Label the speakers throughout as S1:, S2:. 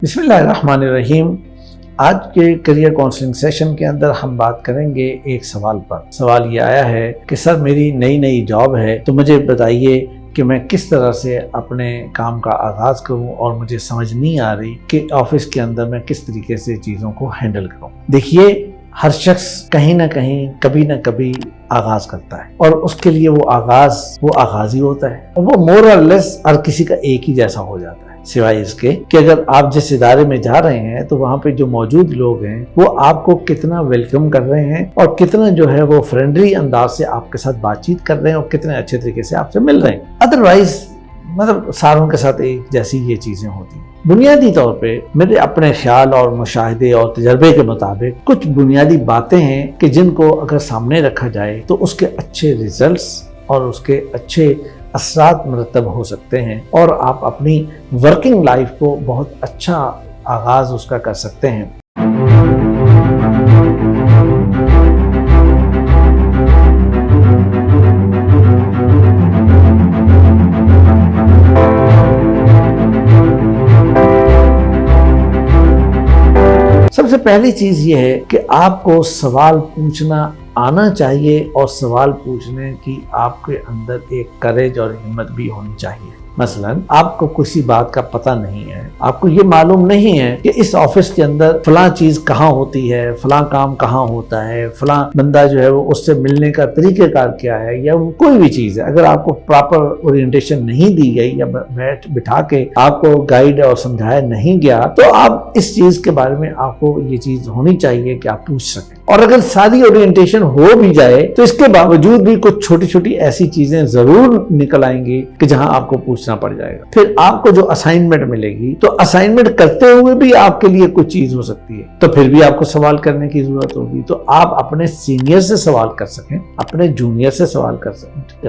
S1: بسم اللہ الرحمن الرحیم۔ آج کے کریئر کاؤنسلنگ سیشن کے اندر ہم بات کریں گے ایک سوال پر۔ سوال یہ آیا ہے کہ سر میری نئی جاب ہے تو مجھے بتائیے کہ میں کس طرح سے اپنے کام کا آغاز کروں اور مجھے سمجھ نہیں آ رہی کہ آفس کے اندر میں کس طریقے سے چیزوں کو ہینڈل کروں۔ دیکھیے، ہر شخص کہیں نہ کہیں کبھی نہ کبھی آغاز کرتا ہے اور اس کے لیے وہ آغاز ہی ہوتا ہے اور وہ مور اور لیس ہر کسی کا ایک ہی جیسا ہو جاتا ہے، سوائے اس کے کہ اگر آپ جس ادارے میں جا رہے ہیں تو وہاں پہ جو موجود لوگ ہیں وہ آپ کو کتنا ویلکم کر رہے ہیں اور کتنا جو ہے وہ فرینڈلی انداز سے آپ کے ساتھ بات چیت کر رہے ہیں اور کتنے اچھے طریقے سے آپ سے مل رہے ہیں۔ ادروائز ساروں کے ساتھ ایک جیسی یہ چیزیں ہوتی ہیں۔ بنیادی طور پہ میرے اپنے خیال اور مشاہدے اور تجربے کے مطابق کچھ بنیادی باتیں ہیں کہ جن کو اگر سامنے رکھا جائے تو اس کے اچھے ریزلٹس اور اس کے اچھے اثرات مرتب ہو سکتے ہیں اور آپ اپنی ورکنگ لائف کو بہت اچھا آغاز اس کا کر سکتے ہیں۔ سب سے پہلی چیز یہ ہے کہ آپ کو سوال پوچھنا آنا چاہیے اور سوال پوچھنے کی آپ کے اندر ایک کریج اور ہمت بھی ہونی چاہیے۔ مثلا آپ کو کسی بات کا پتہ نہیں ہے، آپ کو یہ معلوم نہیں ہے کہ اس آفس کے اندر فلاں چیز کہاں ہوتی ہے، فلاں کام کہاں ہوتا ہے، فلاں بندہ جو ہے وہ اس سے ملنے کا طریقہ کار کیا ہے، یا کوئی بھی چیز ہے۔ اگر آپ کو پراپر اورینٹیشن نہیں دی گئی یا بٹھا کے آپ کو گائیڈ اور سمجھایا نہیں گیا تو آپ اس چیز کے بارے میں آپ کو یہ چیز ہونی چاہیے کہ آپ پوچھ سکیں۔ اور اگر ساری اورینٹیشن ہو بھی جائے تو اس کے باوجود بھی کچھ چھوٹی چھوٹی ایسی چیزیں ضرور نکل آئیں گی کہ جہاں آپ کو پوچھنا پڑ جائے گا۔ پھر آپ کو جو اسائنمنٹ ملے گی تو اسائنمنٹ کرتے ہوئے بھی آپ کے لیے کچھ چیز ہو سکتی ہے تو پھر بھی آپ کو سوال کرنے کی ضرورت ہوگی۔ تو آپ اپنے سینئر سے سوال کر سکیں، اپنے جونیئر سے سوال کر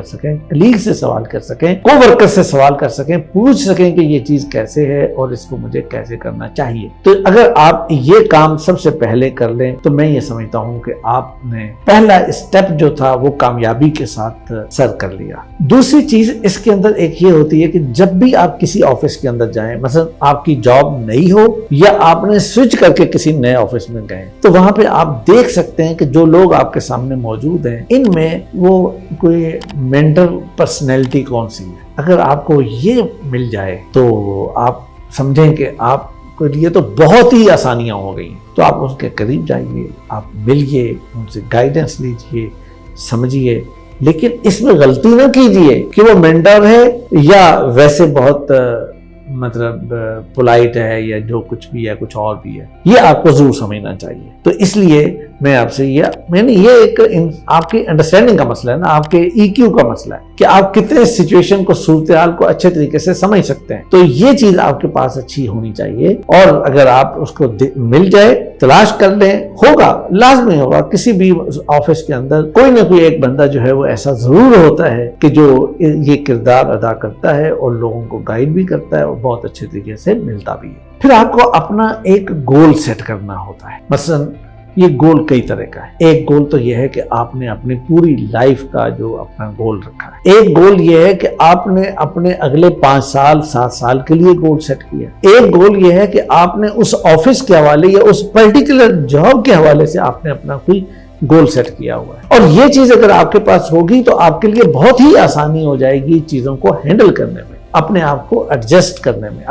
S1: سکیں، کلیگ سے سوال کر سکیں، کو ورکر سے سوال کر سکیں، پوچھ سکیں کہ یہ چیز کیسے ہے اور اس کو مجھے کیسے کرنا چاہیے۔ تو اگر آپ یہ کام سب سے پہلے کر لیں تو میں یہ سمجھتا ہوں کہ آپ نے پہلا اسٹیپ جو تھا وہ کامیابی کے ساتھ سر کر لیا۔ دوسری چیز اس کے اندر ایک یہ ہوتی ہے کہ جب بھی آپ کسی آفس کے اندر جائیں، مثلا آپ کی جاب نئی ہو یا آپ نے سوئچ کر کے کسی نئے آفس میں گئے تو وہاں پہ آپ دیکھ سکتے ہیں کہ جو لوگ آپ کے سامنے موجود ہیں ان میں وہ کوئی مینٹل پرسنالٹی کون سی ہے۔ اگر آپ کو یہ مل جائے تو آپ سمجھیں کہ آپ کے لیے تو بہت ہی آسانیاں ہو گئی۔ تو آپ اس کے قریب جائیے، آپ ملیے، ان سے گائیڈنس لیجئے، سمجھیے، لیکن اس میں غلطی نہ کیجئے کہ وہ مینٹر ہے یا ویسے بہت پولائٹ ہے یا جو کچھ بھی ہے کچھ اور بھی ہے۔ یہ آپ کو ضرور سمجھنا چاہیے۔ تو اس لیے میں آپ سے یہ ایک آپ کی انڈرسٹینڈنگ کا مسئلہ ہے نا، آپ کے ای کیو کا مسئلہ ہے کہ آپ کتنے سچویشن کو، صورتحال کو اچھے طریقے سے سمجھ سکتے ہیں۔ تو یہ چیز آپ کے پاس اچھی ہونی چاہیے اور اگر آپ اس کو مل جائے، تلاش کر لیں، ہوگا، لازمی ہوگا۔ کسی بھی آفس کے اندر کوئی نہ کوئی ایک بندہ جو ہے وہ ایسا ضرور ہوتا ہے کہ جو یہ کردار ادا کرتا ہے اور لوگوں کو گائیڈ بھی کرتا ہے اور بہت اچھے طریقے سے ملتا بھی ہے۔ پھر آپ کو اپنا ایک گول سیٹ کرنا ہوتا ہے۔ مثلا یہ گول کئی طرح کا ہے۔ ایک گول تو یہ ہے کہ آپ نے اپنی پوری لائف کا جو اپنا گول رکھا ہے۔ ایک گول یہ ہے کہ آپ نے اپنے اگلے 5 سال 7 سال کے لیے گول سیٹ کیا۔ ایک گول یہ ہے کہ آپ نے اس آفس کے حوالے یا اس پرٹیکولر جاب کے حوالے سے آپ نے اپنا کوئی گول سیٹ کیا ہوا ہے۔ اور یہ چیز اگر آپ کے پاس ہوگی تو آپ کے لیے بہت ہی آسانی ہو جائے گی چیزوں کو ہینڈل کرنے میں، اپنے آپ کو ایڈجسٹ کرنے میں،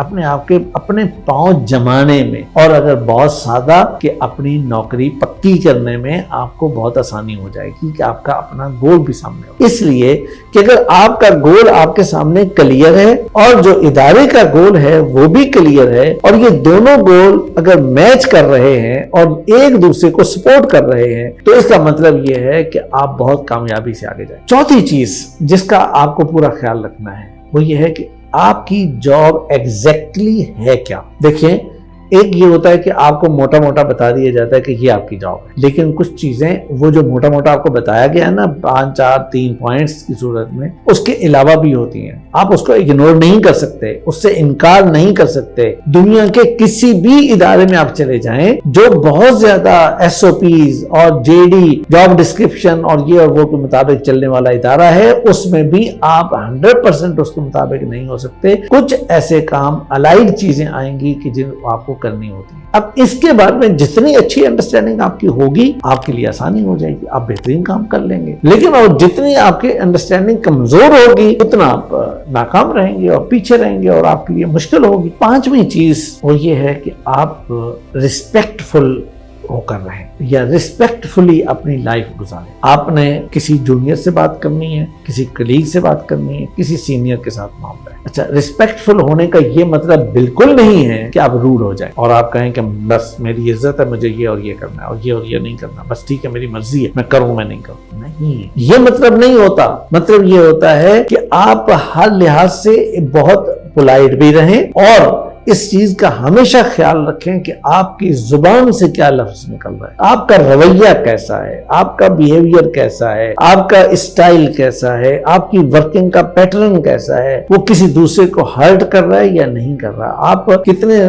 S1: اپنے پاؤں جمانے میں، اور اگر بہت سادہ کہ اپنی نوکری پکی کرنے میں آپ کو بہت آسانی ہو جائے گی کہ آپ کا اپنا گول بھی سامنے ہو۔ اس لیے کہ اگر آپ کا گول آپ کے سامنے کلیئر ہے اور جو ادارے کا گول ہے وہ بھی کلیئر ہے اور یہ دونوں گول اگر میچ کر رہے ہیں اور ایک دوسرے کو سپورٹ کر رہے ہیں تو اس کا مطلب یہ ہے کہ آپ بہت کامیابی سے آگے جائیں۔ چوتھی چیز جس کا آپ کو پورا خیال رکھنا ہے وہ یہ ہے کہ آپ کی جاب ایگزیکٹلی ہے کیا۔ دیکھیں، ایک یہ ہوتا ہے کہ آپ کو موٹا موٹا بتا دیا جاتا ہے کہ یہ آپ کی جاب ہے، لیکن کچھ چیزیں وہ جو موٹا موٹا آپ کو بتایا گیا ہے نا 5 4 3 پوائنٹس کی صورت میں، اس کے علاوہ بھی ہوتی ہیں. آپ اس کو اگنور نہیں کر سکتے، اس سے انکار نہیں کر سکتے. دنیا کے کسی بھی ادارے میں آپ چلے جائیں جو بہت زیادہ ایس او پیز اور جے ڈی جاب ڈسکرپشن اور یہ اور وہ کے مطابق چلنے والا ادارہ ہے، اس میں بھی آپ 100% اس کے مطابق نہیں ہو سکتے. کچھ ایسے کام الائڈ چیزیں آئیں گی کہ جن آپ کو کرنی ہوتی ہیں. اب اس کے بعد میں جتنی اچھی انڈرسٹینڈنگ آپ کی ہوگی، آپ کے لیے آسانی ہو جائے گی، آپ بہترین کام کر لیں گے. لیکن اور جتنی آپ کی انڈرسٹینڈنگ کمزور ہوگی اتنا آپ ناکام رہیں گے اور پیچھے رہیں گے اور آپ کے لیے مشکل ہوگی. 5ویں چیز وہ یہ ہے کہ آپ ریسپیکٹ فل ہو کر رہیں یا ریسپیکٹ فلی اپنی لائف گزاریں. آپ نے کسی جونیئر سے بات کرنی ہے، کسی کلیگ سے بات کرنی ہے، کسی سینئر کے ساتھ معاملہ ہے. اچھا، ریسپیکٹ فل ہونے کا یہ مطلب بالکل نہیں ہے کہ آپ روڈ ہو جائیں اور آپ کہیں کہ بس میری عزت ہے، مجھے یہ اور یہ کرنا ہے اور یہ نہیں کرنا، بس ٹھیک ہے میری مرضی ہے، میں کروں میں نہیں کروں. نہیں، یہ مطلب نہیں ہوتا. مطلب یہ ہوتا ہے کہ آپ ہر لحاظ سے بہت پولائٹ بھی رہیں اور اس چیز کا ہمیشہ خیال رکھیں کہ آپ کی زبان سے کیا لفظ نکل رہا ہے، آپ کا رویہ کیسا ہے، آپ کا بیہیویئر کیسا ہے، آپ کا اسٹائل کیسا ہے، آپ کی ورکنگ کا پیٹرن کیسا ہے، وہ کسی دوسرے کو ہرٹ کر رہا ہے یا نہیں کر رہا. آپ کتنے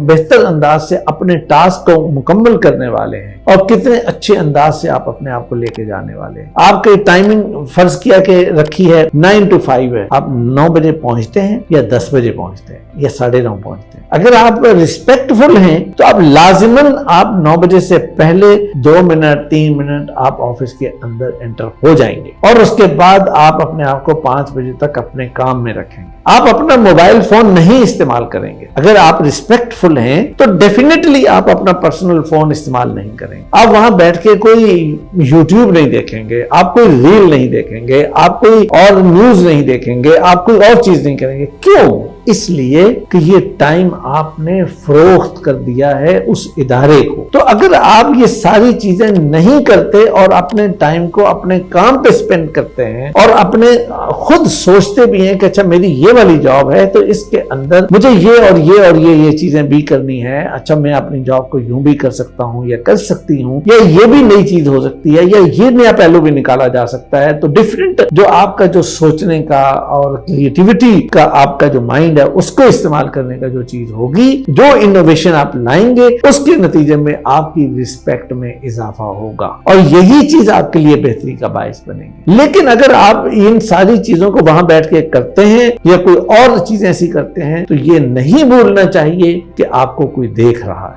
S1: بہتر انداز سے اپنے ٹاسک کو مکمل کرنے والے ہیں اور کتنے اچھے انداز سے آپ اپنے آپ کو لے کے جانے والے ہیں. آپ کی ٹائمنگ فرض کیا کہ رکھی ہے 9 to 5 ہے، آپ 9 بجے پہنچتے ہیں یا 10 بجے پہنچتے ہیں یا 9:30 پہنچتے ہیں. اگر آپ ریسپیکٹ فل ہیں تو آپ لازماً آپ 9 بجے سے پہلے 2 منٹ 3 منٹ آپ آفس کے اندر انٹر ہو جائیں گے اور اس کے بعد آپ اپنے آپ کو 5 بجے تک اپنے کام میں رکھیں گے. آپ اپنا موبائل فون نہیں استعمال کریں گے. اگر آپ ریسپیکٹ فل ہیں تو ڈیفینیٹلی آپ اپنا پرسنل فون استعمال نہیں کریں گے. آپ وہاں بیٹھ کے کوئی یوٹیوب نہیں دیکھیں گے، آپ کوئی ریل نہیں دیکھیں گے، آپ کوئی اور نیوز نہیں دیکھیں گے، آپ کوئی اور چیز نہیں کریں گے. کیوں؟ اس لیے کہ یہ ٹائم آپ نے فروخت کر دیا ہے اس ادارے کو. تو اگر آپ یہ ساری چیزیں نہیں کرتے اور اپنے ٹائم کو اپنے کام پہ سپینڈ کرتے ہیں اور اپنے خود سوچتے بھی ہیں کہ اچھا میری یہ والی جاب ہے تو اس کے اندر مجھے یہ چیزیں بھی کرنی ہے، اچھا میں اپنی جاب کو یوں بھی کر سکتا ہوں یا کر سکتی ہوں یا یہ بھی نئی چیز ہو سکتی ہے یا یہ نیا پہلو بھی نکالا جا سکتا ہے. تو ڈیفرنٹ جو آپ کا جو سوچنے کا اور کریٹیوٹی کا آپ کا جو مائنڈ ہے اس کو استعمال کرنے کا جو چیز ہوگی، جو انوویشن آپ لائیں گے اس کے نتیجے میں آپ کی ریسپیکٹ میں اضافہ ہوگا اور یہی چیز آپ کے لیے بہتری کا باعث بنے گی. لیکن اگر آپ ان ساری چیزوں کو وہاں بیٹھ کے کرتے ہیں یا کوئی اور چیزیں ایسی کرتے ہیں تو یہ نہیں بھولنا چاہیے کہ آپ کو کوئی دیکھ رہا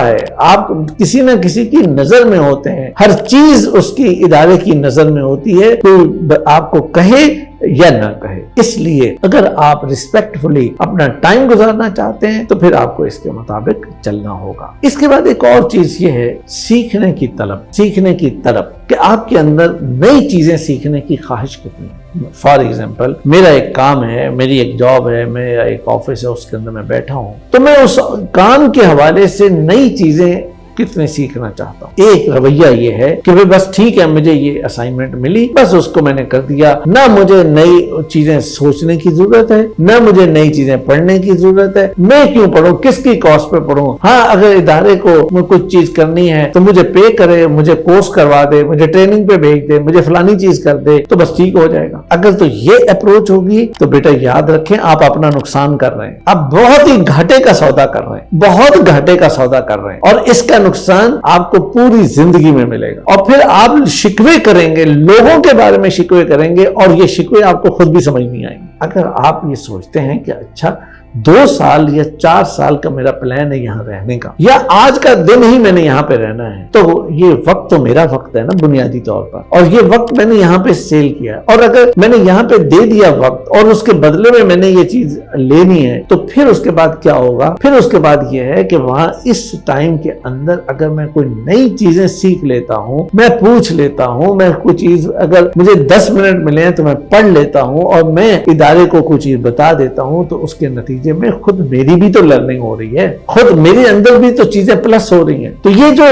S1: ہے. آپ کسی نہ کسی کی نظر میں ہوتے ہیں، ہر چیز اس کی ادارے کی نظر میں ہوتی ہے، کوئی آپ کو کہے یا نہ کہے. اس لیے اگر آپ ریسپیکٹ فلی اپنا ٹائم گزارنا چاہتے ہیں تو پھر آپ کو اس کے مطابق چلنا ہوگا. اس کے بعد ایک اور چیز یہ ہے سیکھنے کی طلب کہ آپ کے اندر نئی چیزیں سیکھنے کی خواہش کتنی ہے. فار ایگزامپل میرا ایک کام ہے، میری ایک جاب ہے، میرا ایک آفس ہے، اس کے اندر میں بیٹھا ہوں تو میں اس کام کے حوالے سے نئی چیزیں کتنے سیکھنا چاہتا ہوں. ایک رویہ یہ ہے کہ بس ٹھیک ہے مجھے یہ اسائنمنٹ ملی، بس اس کو میں نے کر دیا، نہ مجھے نئی چیزیں سوچنے کی ضرورت ہے، نہ مجھے نئی چیزیں پڑھنے کی ضرورت ہے. میں کیوں پڑھوں، کس کی کاسٹ پہ پڑھوں؟ ہاں اگر ادارے کو کچھ چیز کرنی ہے تو مجھے پے کرے، مجھے کورس کروا دے، مجھے ٹریننگ پہ بھیج دے، مجھے فلانی چیز کر دے تو بس ٹھیک ہو جائے گا. اگر تو یہ اپروچ ہوگی تو بیٹا یاد رکھیں آپ اپنا نقصان کر رہے ہیں، آپ بہت ہی گھاٹے کا سودا کر رہے ہیں اور اس کا نقصان آپ کو پوری زندگی میں ملے گا. اور پھر آپ شکوے کریں گے، لوگوں کے بارے میں شکوے کریں گے اور یہ شکوے آپ کو خود بھی سمجھ نہیں آئیں گے. اگر آپ یہ سوچتے ہیں کہ اچھا 2 سال یا 4 سال کا میرا پلان ہے یہاں رہنے کا یا آج کا دن ہی میں نے یہاں پہ رہنا ہے تو یہ وقت تو میرا وقت ہے نا بنیادی طور پر، اور یہ وقت میں نے یہاں پہ سیل کیا ہے اور اگر میں نے یہاں پہ دے دیا وقت اور اس کے بدلے میں نے یہ چیز لینی ہے تو پھر اس کے بعد کیا ہوگا؟ پھر اس کے بعد یہ ہے کہ وہاں اس ٹائم کے اندر اگر میں کوئی نئی چیزیں سیکھ لیتا ہوں، میں پوچھ لیتا ہوں، میں کوئی چیز اگر مجھے 10 منٹ ملے ہیں تو میں پڑھ لیتا ہوں اور میں ادارے کو کوئی چیز بتا دیتا ہوں تو اس کے نتیجے نتیجے میں خود میری بھی تو لرننگ ہو رہی ہے, خود میرے اندر بھی تو چیزیں پلس ہو رہی ہیں. تو یہ جو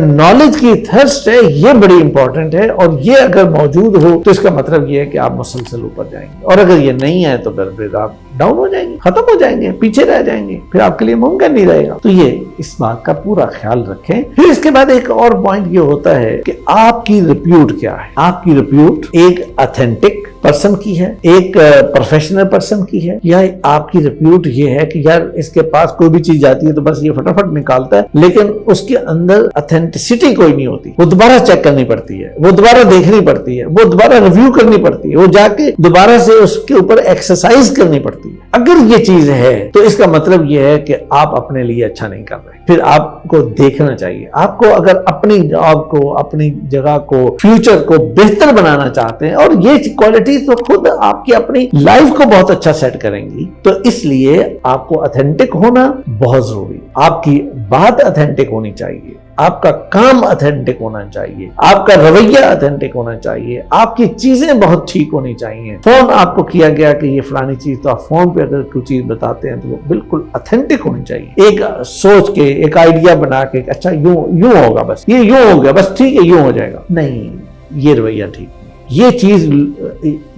S1: نالج کی تھرسٹ ہے یہ بڑی امپورٹنٹ ہے, اور یہ اگر موجود ہو تو اس کا مطلب یہ ہے کہ آپ مسلسل اوپر جائیں گے, اور اگر یہ نہیں ہے تو پھر آپ ڈاؤن ہو جائیں گے, ختم ہو جائیں گے, پیچھے رہ جائیں گے, پھر آپ کے لیے ممکن نہیں رہے گا. تو یہ اس بات کا پورا خیال رکھیں. پھر اس کے بعد ایک اور پوائنٹ یہ ہوتا ہے کہ آپ کی ریپیوٹ کیا ہے. آپ کی ریپیوٹ ایک اتھینٹک پرسن کی ہے, ایک پروفیشنل پرسن کی ہے, یا آپ کی ریپیوٹ یہ ہے کہ یار اس کے پاس کوئی بھی چیز جاتی ہے تو بس یہ فٹافٹ نکالتا ہے, لیکن اس کے اندر اتھینٹسٹی کوئی نہیں ہوتی, وہ دوبارہ چیک کرنی پڑتی ہے, وہ دوبارہ دیکھنی پڑتی ہے, وہ دوبارہ ریویو کرنی پڑتی ہے, وہ جا کے دوبارہ سے اس کے اوپر ایکسرسائز کرنی پڑتی ہے. اگر یہ چیز ہے تو اس کا مطلب یہ ہے کہ آپ اپنے لیے اچھا نہیں کر رہے. پھر آپ کو دیکھنا چاہیے, آپ کو اگر اپنی جاب کو, اپنی جگہ کو, فیوچر کو بہتر بنانا چاہتے ہیں, اور یہ کوالٹیز تو خود آپ کی اپنی لائف کو بہت اچھا سیٹ کریں گی, تو اس لیے آپ کو اتھینٹک ہونا بہت ضروری. آپ کی بات اتھینٹک ہونی چاہیے, آپ کا کام اتھینٹک ہونا چاہیے, آپ کا رویہ اتھینٹک ہونا چاہیے, آپ کی چیزیں بہت ٹھیک ہونی چاہیے. فون آپ کو کیا گیا کہ یہ فلانی چیز, تو آپ فون پہ اگر کوئی چیز بتاتے ہیں تو وہ بالکل اتھینٹک ہونی چاہیے. ایک سوچ کے, ایک آئیڈیا بنا کے, اچھا یوں ہوگا, بس یہ یوں ہو گیا, بس ٹھیک ہے یوں ہو جائے گا, نہیں, یہ رویہ ٹھیک نہیں. یہ چیز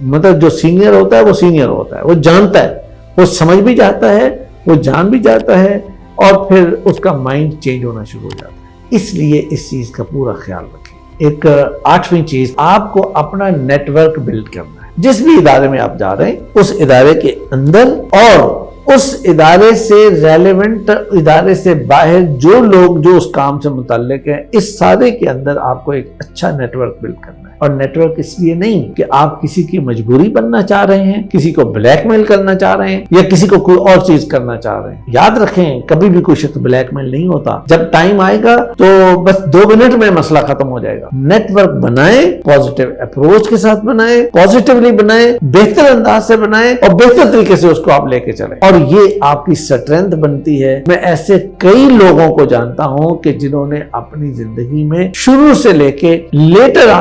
S1: مطلب جو سینئر ہوتا ہے وہ سینئر ہوتا ہے, وہ جانتا ہے, وہ سمجھ بھی جاتا ہے, وہ جان بھی جاتا ہے, اور پھر اس کا مائنڈ چینج ہونا شروع ہو جاتا ہے. اس لیے اس چیز کا پورا خیال رکھیں. ایک 8ویں چیز, آپ کو اپنا نیٹ ورک بلڈ کرنا ہے. جس بھی ادارے میں آپ جا رہے ہیں اس ادارے کے اندر اور اس ادارے سے ریلیونٹ ادارے سے باہر جو لوگ جو اس کام سے متعلق ہیں, اس سارے کے اندر آپ کو ایک اچھا نیٹ ورک بلڈ کرنا ہے. اور نیٹ ورک اس لیے نہیں کہ آپ کسی کی مجبوری بننا چاہ رہے ہیں, کسی کو بلیک میل کرنا چاہ رہے ہیں, یا کسی کو کوئی اور چیز کرنا چاہ رہے ہیں. یاد رکھیں کبھی بھی کوئی شخص بلیک میل نہیں ہوتا. جب ٹائم آئے گا تو بس 2 منٹ میں مسئلہ ختم ہو جائے گا. نیٹ ورک بنائیں, پازیٹیو اپروچ کے ساتھ بنائیں, پازیٹیولی بنائیں, بہتر انداز سے بنائیں, اور بہتر طریقے سے اس کو آپ لے کے چلیں, اور یہ آپ کی اسٹرینتھ بنتی ہے. میں ایسے کئی لوگوں کو جانتا ہوں کہ جنہوں نے اپنی زندگی میں شروع سے لے کے لیٹر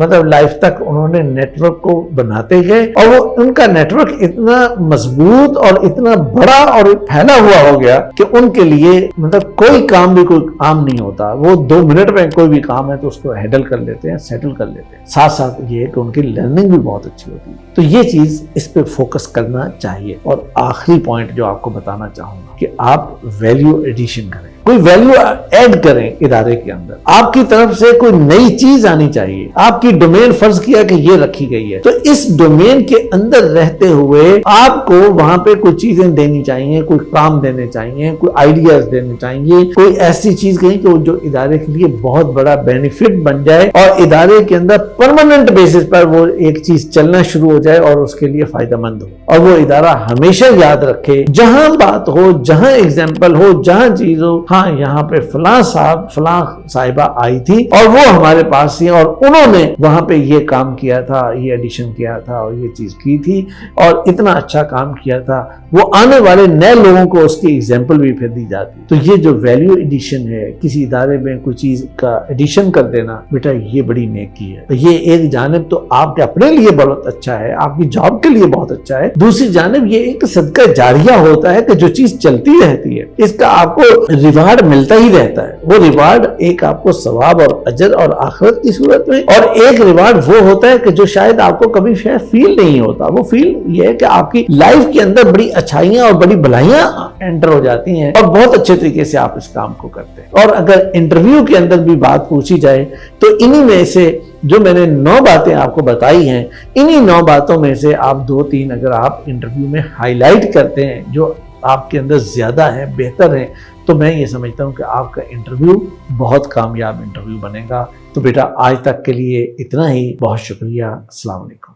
S1: مطلب لائف تک انہوں نے نیٹ ورک کو بناتے گئے, اور وہ ان کا نیٹ ورک اتنا مضبوط اور اتنا بڑا اور پھیلا ہوا ہو گیا کہ ان کے لیے مطلب کوئی کام بھی کوئی کام نہیں ہوتا. وہ 2 منٹ میں کوئی بھی کام ہے تو اس کو ہینڈل کر لیتے ہیں, سیٹل کر لیتے ہیں. ساتھ ساتھ یہ ہے کہ ان کی لرننگ بھی بہت اچھی ہوتی ہے. تو یہ چیز اس پہ فوکس کرنا چاہیے. اور آخری پوائنٹ جو آپ کو بتانا چاہوں گا کہ آپ ویلیو ایڈیشن کریں, کوئی ویلیو ایڈ کریں ادارے کے اندر. آپ کی طرف سے کوئی نئی چیز آنی چاہیے. آپ کی ڈومین فرض کیا کہ یہ رکھی گئی ہے, تو اس ڈومین کے اندر رہتے ہوئے آپ کو وہاں پہ کوئی چیزیں دینی چاہیے, کوئی کام دینے چاہیے, کوئی آئیڈیاز دینے چاہیے, کوئی ایسی چیز کہیں کہ جو ادارے کے لیے بہت بڑا بینیفٹ بن جائے, اور ادارے کے اندر پرماننٹ بیسس پر وہ ایک چیز چلنا شروع ہو جائے اور اس کے لیے فائدہ مند ہو. اور وہ ادارہ ہمیشہ یاد رکھے, جہاں بات ہو, جہاں ایگزامپل ہو, جہاں چیز ہو, ہاں یہاں پہ فلاں صاحب فلاں صاحبہ آئی تھی اور وہ ہمارے پاس تھی, اور انہوں نے وہاں پہ یہ کام کیا تھا, یہ ایڈیشن کیا تھا, اور یہ چیز کی تھی, اور اتنا اچھا کام کیا تھا. وہ آنے والے نئے لوگوں کو اس کی ایگزامپل بھی پھر دی جاتی. تو یہ جو ویلیو ایڈیشن ہے, کسی ادارے میں کوئی چیز کا ایڈیشن کر دینا, بیٹا یہ بڑی نیکی ہے. تو یہ ایک جانب تو آپ کے اپنے لیے بہت اچھا ہے, آپ کی جاب کے لیے بہت اچھا ہے. دوسری جانب یہ ایک صدقہ جاریہ ہوتا ہے کہ جو چیز چلتی رہتی ہے اس کا آپ کو ریوارڈ ملتا ہی رہتا ہے. وہ ریوارڈ ایک آپ کو ثواب اور اجر اور آخرت کی صورت میں, اور ایک ریوارڈ وہ ہوتا ہے کہ جو شاید آپ کو کبھی شاید فیل نہیں ہوتا. وہ فیل یہ ہے کہ آپ کی لائف کے اندر بڑی اچھائیاں اور بڑی بھلائیاں انٹر ہو جاتی ہیں, اور بہت اچھے طریقے سے آپ اس کام کو کرتے ہیں. اور اگر انٹرویو کے اندر بھی بات پوچھی جائے تو انہی میں سے جو میں نے 9 باتیں آپ کو بتائی ہیں, انہی 9 باتوں میں سے آپ 2-3 اگر آپ انٹرویو میں ہائی لائٹ کرتے ہیں جو آپ کے اندر زیادہ ہے, بہتر ہے, تو میں یہ سمجھتا ہوں کہ آپ کا انٹرویو بہت کامیاب انٹرویو بنے گا. تو بیٹا آج تک کے لیے اتنا ہی. بہت شکریہ. السلام علیکم.